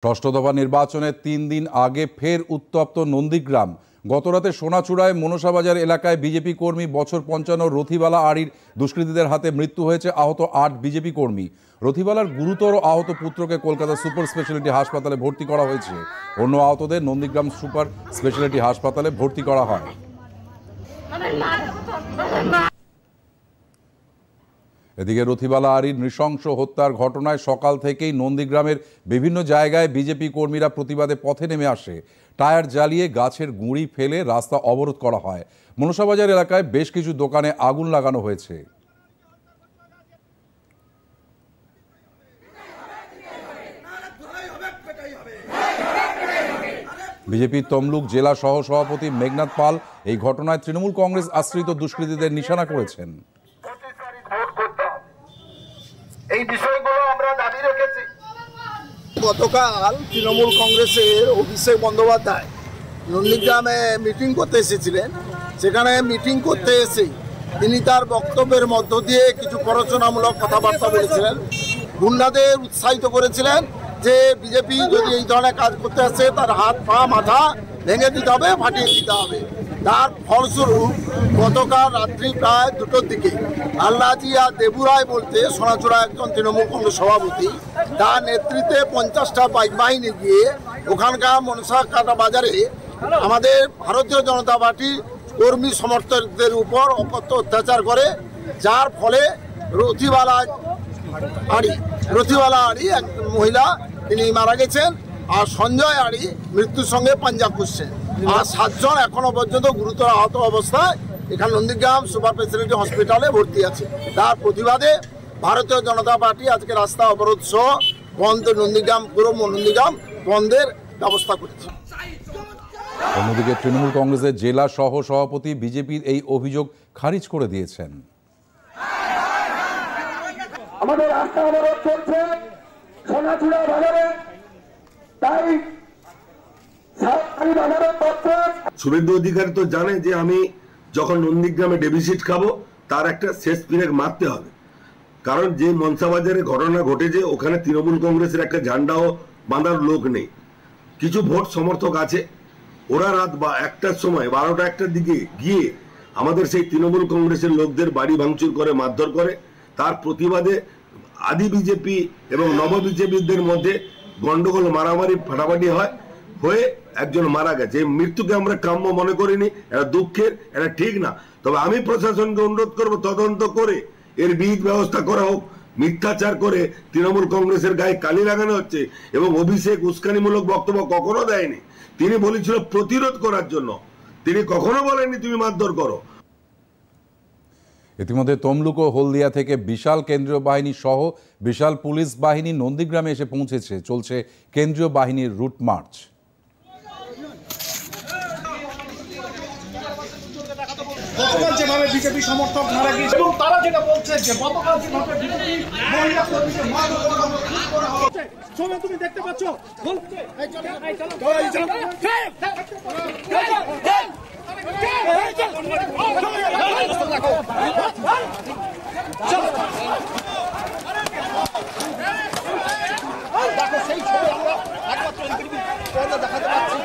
ষষ্ঠ দফা নির্বাচনের ৩ দিন আগে ফের উত্তপ্ত নন্দীগ্রাম। গতরাতে সোনাচূড়ায় মনসাবাজার এলাকায় বিজেপি কর্মী বছর ৫৫ রথিবালা আড়ির দুষ্কৃতীদের হাতে মৃত্যু হয়েছে। আহত ৮ বিজেপি কর্মী। রথিবালার গুরুতর আহত পুত্রকে কলকাতা সুপার স্পেশালিটি হাসপাতালে ভর্তি করা হয়েছে। অন্য আহতদের নন্দীগ্রাম সুপার স্পেশালিটি হাসপাতালে ভর্তি করা হয়। এদিকে রথিবালা আড়ির নৃশংস হত্যার ঘটনায় সকাল থেকেই নন্দীগ্রামের বিভিন্ন জায়গায় বিজেপি কর্মীরা প্রতিবাদে পথে নেমে আসে। টায়ার জ্বালিয়ে গাছের গুঁড়ি ফেলে রাস্তা অবরোধ করা হয়। মনসাবাজার এলাকায় বেশ কিছু দোকানে আগুন লাগানো হয়েছে। বিজেপির তমলুক জেলা সহ সভাপতি মেঘনাথ পাল এই ঘটনায় তৃণমূল কংগ্রেস আশ্রিত দুষ্কৃতীদের নিশানা করেছেন। এই বিষয়গুলো আমরা দাবি রেখেছি। গতকাল তৃণমূল কংগ্রেসের অভিষেক বন্দ্যোপাধ্যায় নন্দীগ্রামে মিটিং করতে এসেছিলেন। সেখানে মিটিং করতে এসে তিনি তার বক্তব্যের মধ্য দিয়ে কিছু প্ররোচনামূলক কথাবার্তা বলেছিলেন। গুন্ডাদের উৎসাহিত করেছিলেন যে বিজেপি যদি এই ধরনের কাজ করতে আসে তার হাত পা মাথা ভেঙে দিতে হবে, ফাটিয়ে দিতে হবে। তার ফলস্বরূপ গতকাল রাত্রি প্রায় 2টোর দিকে আল্লাজি আর দেবুরায় বলতে সোনাচূড়া একজন তৃণমূল কংগ্রেস সভাপতি, তার নেতৃত্বে 50টা বাইক বাহিনী গিয়ে ওখানকার মনসাকাটা বাজারে আমাদের ভারতীয় জনতা পার্টির কর্মী সমর্থকদের উপর অকথ্য অত্যাচার করে, যার ফলে রথিবালা আড়ি এক মহিলা তিনি মারা গেছেন, আর সঞ্জয় আড়ি মৃত্যুর সঙ্গে পাঞ্জা করছেন। আর 7 জন এখনো পর্যন্ত গুরুতর আহত অবস্থায় এখানে নন্দীগ্রাম সুপার স্পেশালিটি হসপিটালে ভর্তি আছে। তার প্রতিবাদে ভারতীয় জনতা পার্টি আজকে রাস্তা অবরোধ সহ বন্ধ নন্দীগ্রাম বন্ধের ব্যবস্থা করেছে। অন্যদিকে তৃণমূল কংগ্রেসের জেলা সহ সভাপতি বিজেপির এই অভিযোগ খারিজ করে দিয়েছেন। আমাদের রাস্তা অবরোধ চলছে সোনাচূড়া বাজারে, তাই শুভেন্দু অধিকারী তো জানে যে আমি যখন নন্দীগ্রামে ডেভিসিট খাবো তার একটা শেষ পিরেক মারতে হবে। কারণ যে মনসাবাজারে ঘটনা ঘটেছে ওখানে তৃণমূল কংগ্রেসের একটা ঝান্ডাও বাঁধার লোক নেই। কিছু ভোট সমর্থক আছে, ওরা রাত 1টার সময় 12টা 1টার দিকে গিয়ে আমাদের সেই তৃণমূল কংগ্রেসের লোকদের বাড়ি ভাঙচুর করে, মারধর করে। তার প্রতিবাদে আদি বিজেপি এবং নব বিজেপিদের মধ্যে গন্ডগোল, মারামারি, ফাটাফাটি হয়ে একজন মারা গেছে। এই মৃত্যুকে আমরা কাম্য মনে করিনি, এটা দুঃখের, এটা ঠিক না। তবে আমি প্রশাসনকে অনুরোধ করব তদন্ত করে এর বিহিত ব্যবস্থা করা হোক। মিথ্যাচার করে তৃণমূল কংগ্রেসের গায়ে কালি লাগানো হচ্ছে এবং অভিষেক উস্কানিমূলক বক্তব্য কখনো দেয়নি। তিনি বলেছিল প্রতিরোধ করার জন্য, তিনি কখনো বলেননি তুমি মারধর করো। ইতিমধ্যে তমলুক ও হলদিয়া থেকে বিশাল কেন্দ্রীয় বাহিনী সহ বিশাল পুলিশ বাহিনী নন্দীগ্রামে এসে পৌঁছেছে। চলছে কেন্দ্রীয় বাহিনীর রুট মার্চ। গতকাল যেভাবে বিজেপি সমর্থক মারা গিয়েছে এবং তারা যেটা বলছে যে গতকাল যেভাবে বিজেপি মহিলা কর্মীকে করা হচ্ছে, সময় তুমি দেখতে পাচ্ছ। সেই ছবি আমরা একমাত্র দেখাতে পাচ্ছি।